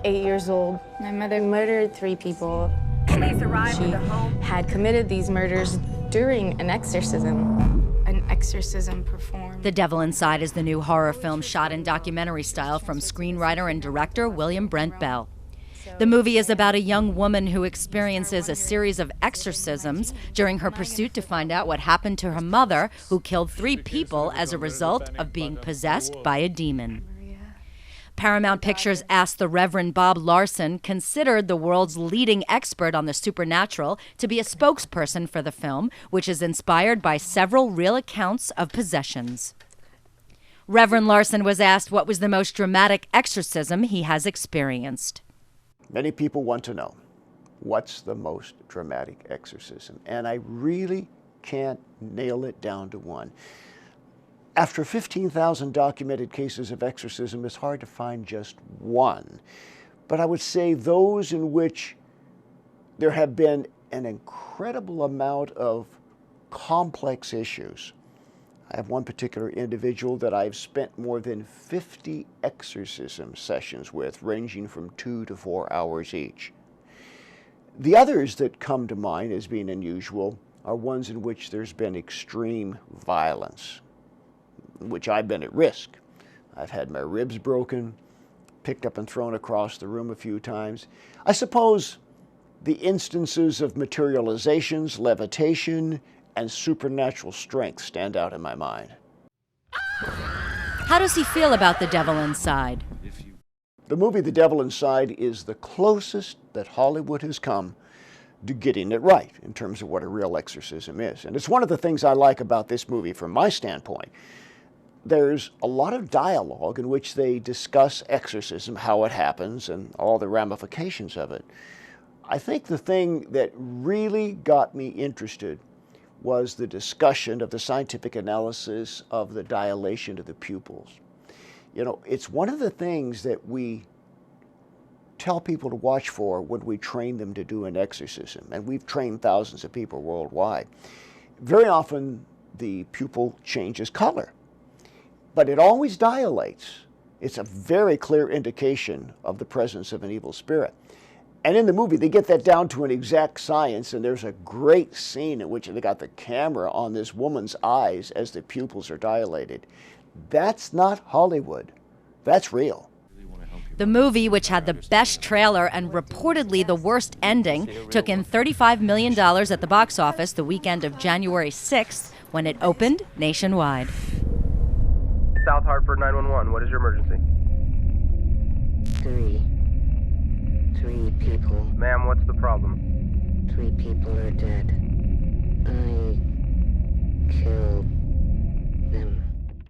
8 years old. My mother murdered 3 people. Police arrived at the home. Had committed these murders during an exorcism. An exorcism performed. The Devil Inside is the new horror film shot in documentary style from screenwriter and director William Brent Bell. The movie is about a young woman who experiences a series of exorcisms during her pursuit to find out what happened to her mother, who killed 3 people as a result of being possessed by a demon. Paramount Pictures asked the Reverend Bob Larson, considered the world's leading expert on the supernatural, to be a spokesperson for the film, which is inspired by several real accounts of possessions. Reverend Larson was asked what was the most dramatic exorcism he has experienced. Many people want to know, what's the most dramatic exorcism? And I really can't nail it down to one. After 15,000 documented cases of exorcism, it's hard to find just one. But I would say those in which there have been an incredible amount of complex issues. I have one particular individual that I've spent more than 50 exorcism sessions with, ranging from 2 to 4 hours each. The others that come to mind as being unusual are ones in which there's been extreme violence, in which I've been at risk. I've had my ribs broken, picked up and thrown across the room a few times. I suppose the instances of materializations, levitation, and supernatural strength stand out in my mind. How does he feel about The Devil Inside? The movie The Devil Inside is the closest that Hollywood has come to getting it right in terms of what a real exorcism is. And it's one of the things I like about this movie from my standpoint. There's a lot of dialogue in which they discuss exorcism, how it happens, and all the ramifications of it. I think the thing that really got me interested was the discussion of the scientific analysis of the dilation of the pupils. You know, it's one of the things that we tell people to watch for when we train them to do an exorcism, and we've trained thousands of people worldwide. Very often the pupil changes color, but it always dilates. It's a very clear indication of the presence of an evil spirit. And in the movie, they get that down to an exact science, and there's a great scene in which they got the camera on this woman's eyes as the pupils are dilated. That's not Hollywood. That's real. The movie, which had the best trailer and reportedly the worst ending, took in $35 million at the box office the weekend of January 6th when it opened nationwide. South Hartford 911, what is your emergency? 3 people. Ma'am, what's the problem? 3 people are dead.